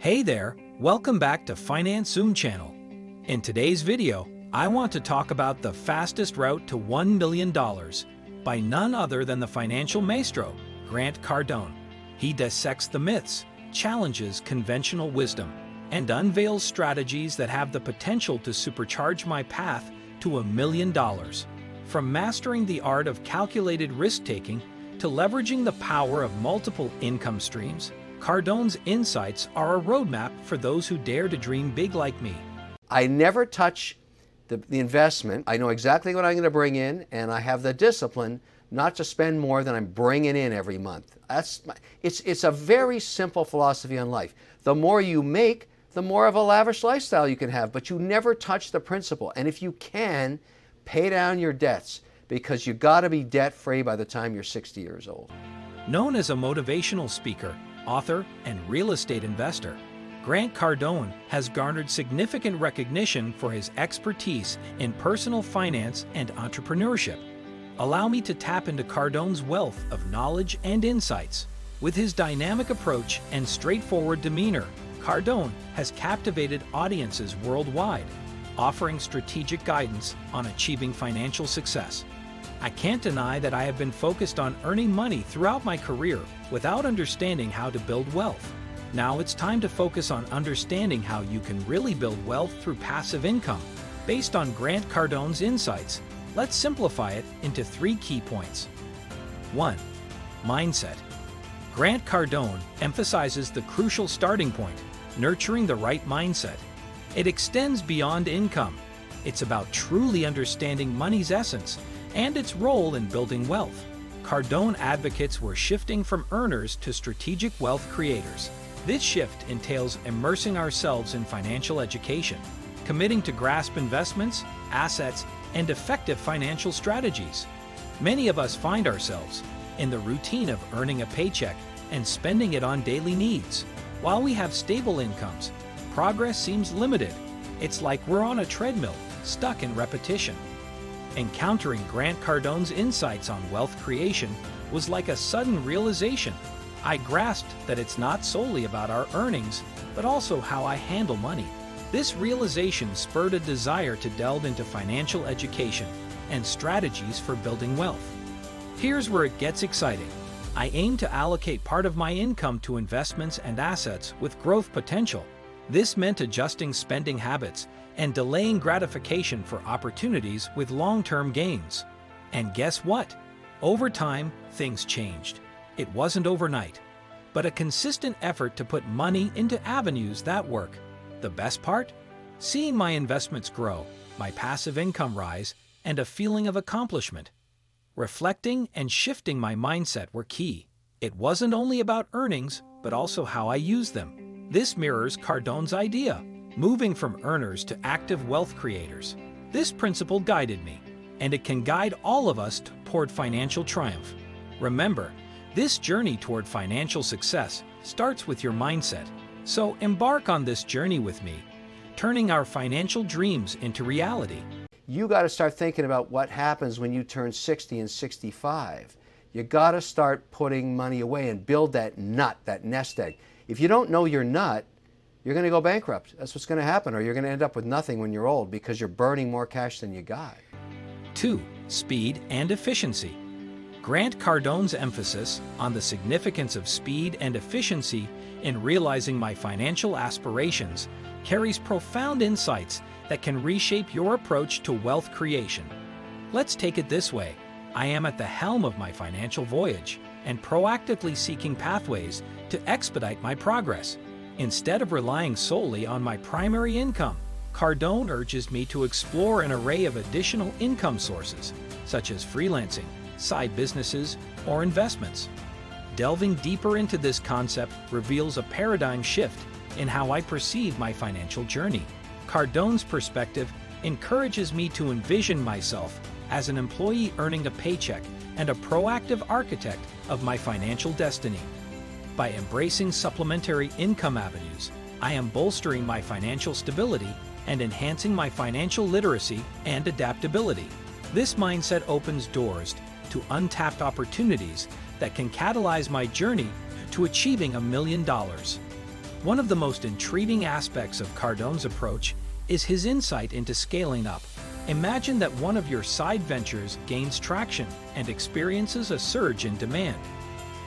Hey there, welcome back to Finance Zoom channel. In today's video, I want to talk about the fastest route to $1 million by none other than the financial maestro, Grant Cardone. He dissects the myths, challenges conventional wisdom, and unveils strategies that have the potential to supercharge my path to $1 million. From mastering the art of calculated risk-taking to leveraging the power of multiple income streams, Cardone's insights are a roadmap for those who dare to dream big like me. I never touch the investment. I know exactly what I'm going to bring in, and I have the discipline not to spend more than I'm bringing in every month. It's a very simple philosophy on life. The more you make, the more of a lavish lifestyle you can have, but you never touch the principle. And if you can, pay down your debts, because you got to be debt-free by the time you're 60 years old. Known as a motivational speaker, author, and real estate investor, Grant Cardone has garnered significant recognition for his expertise in personal finance and entrepreneurship. Allow me to tap into Cardone's wealth of knowledge and insights. With his dynamic approach and straightforward demeanor, Cardone has captivated audiences worldwide, offering strategic guidance on achieving financial success. I can't deny that I have been focused on earning money throughout my career without understanding how to build wealth. Now it's time to focus on understanding how you can really build wealth through passive income. Based on Grant Cardone's insights, let's simplify it into 3 key points. 1. Mindset. Grant Cardone emphasizes the crucial starting point, nurturing the right mindset. It extends beyond income. It's about truly understanding money's essence and its role in building wealth. Cardone advocates we're shifting from earners to strategic wealth creators. This shift entails immersing ourselves in financial education, committing to grasp investments, assets, and effective financial strategies. Many of us find ourselves in the routine of earning a paycheck and spending it on daily needs. While we have stable incomes, progress seems limited. It's like we're on a treadmill, stuck in repetition. Encountering Grant Cardone's insights on wealth creation was like a sudden realization. I grasped that it's not solely about our earnings, but also how I handle money. This realization spurred a desire to delve into financial education and strategies for building wealth. Here's where it gets exciting. I aim to allocate part of my income to investments and assets with growth potential. This meant adjusting spending habits and delaying gratification for opportunities with long-term gains. And guess what? Over time, things changed. It wasn't overnight, but a consistent effort to put money into avenues that work. The best part? Seeing my investments grow, my passive income rise, and a feeling of accomplishment. Reflecting and shifting my mindset were key. It wasn't only about earnings, but also how I used them. This mirrors Cardone's idea, moving from earners to active wealth creators. This principle guided me, and it can guide all of us toward financial triumph. Remember, this journey toward financial success starts with your mindset. So embark on this journey with me, turning our financial dreams into reality. You got to start thinking about what happens when you turn 60 and 65. You got to start putting money away and build that nut, that nest egg. If you don't know your nut, you're going to go bankrupt. That's what's going to happen, or you're going to end up with nothing when you're old because you're burning more cash than you got. 2. Speed and efficiency. Grant Cardone's emphasis on the significance of speed and efficiency in realizing my financial aspirations carries profound insights that can reshape your approach to wealth creation. Let's take it this way. I am at the helm of my financial voyage and proactively seeking pathways to expedite my progress. Instead of relying solely on my primary income, Cardone urges me to explore an array of additional income sources, such as freelancing, side businesses, or investments. Delving deeper into this concept reveals a paradigm shift in how I perceive my financial journey. Cardone's perspective encourages me to envision myself as an employee earning a paycheck and a proactive architect of my financial destiny. By embracing supplementary income avenues, I am bolstering my financial stability and enhancing my financial literacy and adaptability. This mindset opens doors to untapped opportunities that can catalyze my journey to achieving $1 million. One of the most intriguing aspects of Cardone's approach is his insight into scaling up. Imagine that one of your side ventures gains traction and experiences a surge in demand.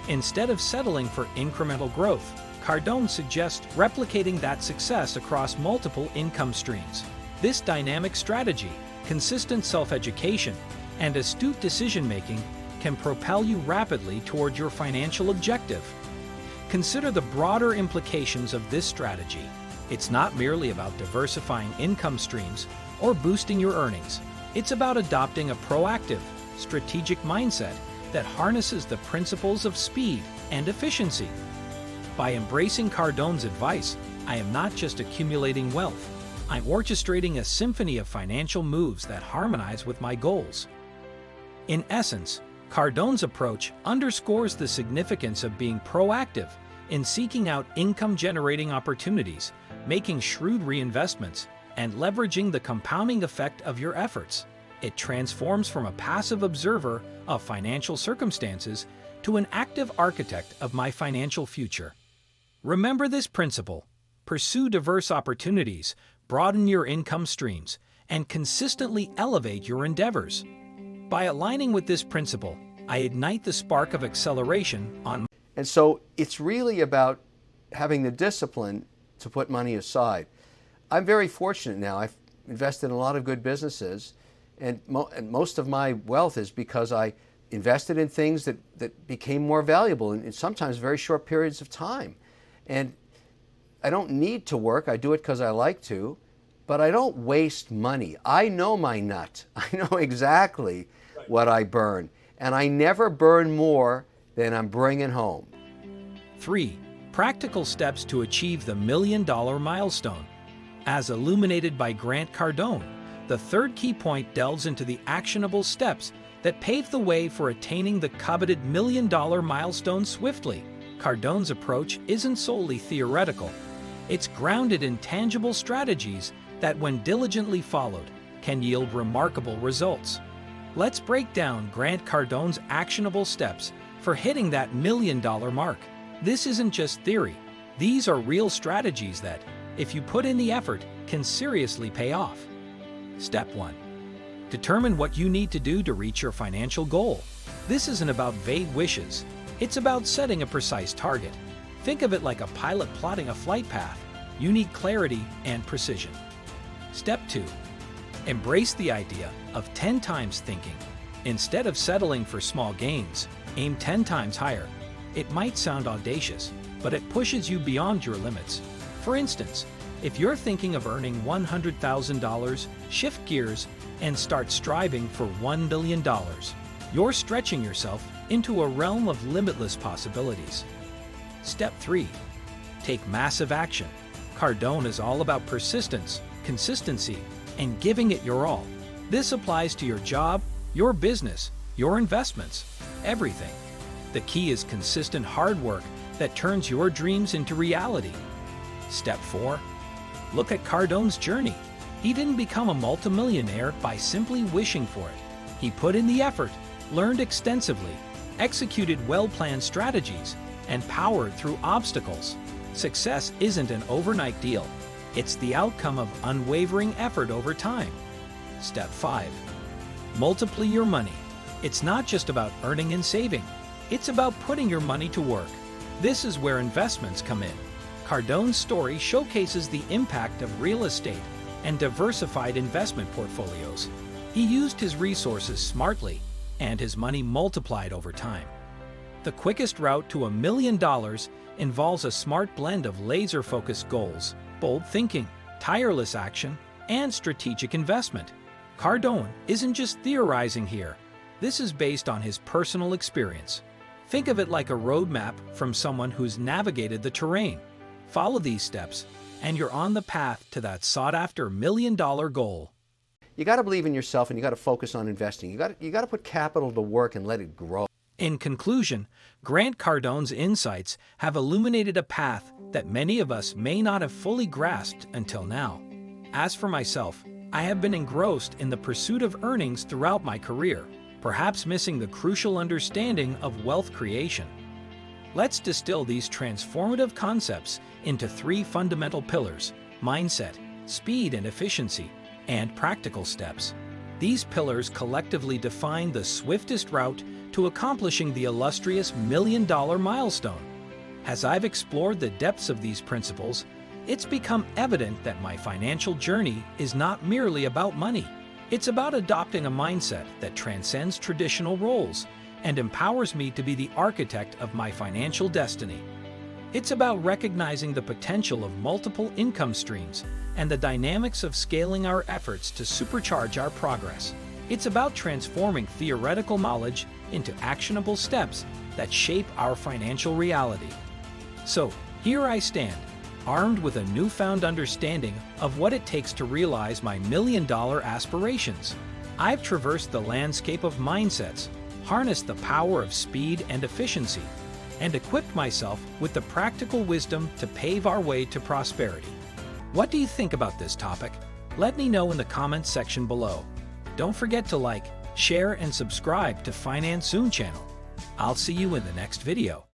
Instead of settling for incremental growth, Cardone suggests replicating that success across multiple income streams. This dynamic strategy, consistent self-education, and astute decision-making can propel you rapidly toward your financial objective. Consider the broader implications of this strategy. It's not merely about diversifying income streams or boosting your earnings. It's about adopting a proactive, strategic mindset that harnesses the principles of speed and efficiency. By embracing Cardone's advice, I am not just accumulating wealth, I'm orchestrating a symphony of financial moves that harmonize with my goals. In essence, Cardone's approach underscores the significance of being proactive in seeking out income-generating opportunities, making shrewd reinvestments, and leveraging the compounding effect of your efforts. It transforms from a passive observer of financial circumstances to an active architect of my financial future. Remember this principle: pursue diverse opportunities, broaden your income streams, and consistently elevate your endeavors. By aligning with this principle, I ignite the spark of acceleration on. And so it's really about having the discipline to put money aside. I'm very fortunate now. I've invested in a lot of good businesses, and most of my wealth is because I invested in things that became more valuable in sometimes very short periods of time. And I don't need to work. I do it because I like to, but I don't waste money. I know my nut. I know exactly what I burn, and I never burn more than I'm bringing home. 3. Practical steps to achieve the $1 million milestone. As illuminated by Grant Cardone, the third key point delves into the actionable steps that pave the way for attaining the coveted $1 million milestone swiftly. Cardone's approach isn't solely theoretical. It's grounded in tangible strategies that, when diligently followed, can yield remarkable results. Let's break down Grant Cardone's actionable steps for hitting that $1 million mark. This isn't just theory. These are real strategies that, if you put in the effort, can seriously pay off. Step 1. Determine what you need to do to reach your financial goal. This isn't about vague wishes. It's about setting a precise target. Think of it like a pilot plotting a flight path. You need clarity and precision. Step 2. Embrace the idea of 10 times thinking. Instead of settling for small gains, aim 10 times higher. It might sound audacious, but it pushes you beyond your limits. For instance, if you're thinking of earning $100,000, shift gears and start striving for $1 billion. You're stretching yourself into a realm of limitless possibilities. Step 3. Take massive action. Cardone is all about persistence, consistency, and giving it your all. This applies to your job, your business, your investments, everything. The key is consistent hard work that turns your dreams into reality. Step 4. Look at Cardone's journey. He didn't become a multimillionaire by simply wishing for it. He put in the effort, learned extensively, executed well-planned strategies, and powered through obstacles. Success isn't an overnight deal. It's the outcome of unwavering effort over time. Step 5. Multiply your money. It's not just about earning and saving. It's about putting your money to work. This is where investments come in. Cardone's story showcases the impact of real estate and diversified investment portfolios. He used his resources smartly, and his money multiplied over time. The quickest route to $1 million involves a smart blend of laser-focused goals, bold thinking, tireless action, and strategic investment. Cardone isn't just theorizing here. This is based on his personal experience. Think of it like a roadmap from someone who's navigated the terrain. Follow these steps, and you're on the path to that sought-after $1 million goal. You got to believe in yourself, and you got to focus on investing. You got to put capital to work and let it grow. In conclusion, Grant Cardone's insights have illuminated a path that many of us may not have fully grasped until now. As for myself, I have been engrossed in the pursuit of earnings throughout my career, perhaps missing the crucial understanding of wealth creation. Let's distill these transformative concepts into 3 fundamental pillars: mindset, speed and efficiency, and practical steps. These pillars collectively define the swiftest route to accomplishing the illustrious $1 million milestone. As I've explored the depths of these principles, it's become evident that my financial journey is not merely about money. It's about adopting a mindset that transcends traditional roles and empowers me to be the architect of my financial destiny. It's about recognizing the potential of multiple income streams and the dynamics of scaling our efforts to supercharge our progress. It's about transforming theoretical knowledge into actionable steps that shape our financial reality. So, here I stand, armed with a newfound understanding of what it takes to realize my $1 million aspirations. I've traversed the landscape of mindsets, harnessed the power of speed and efficiency, and equipped myself with the practical wisdom to pave our way to prosperity. What do you think about this topic? Let me know in the comments section below. Don't forget to like, share, and subscribe to Finance Soon channel. I'll see you in the next video.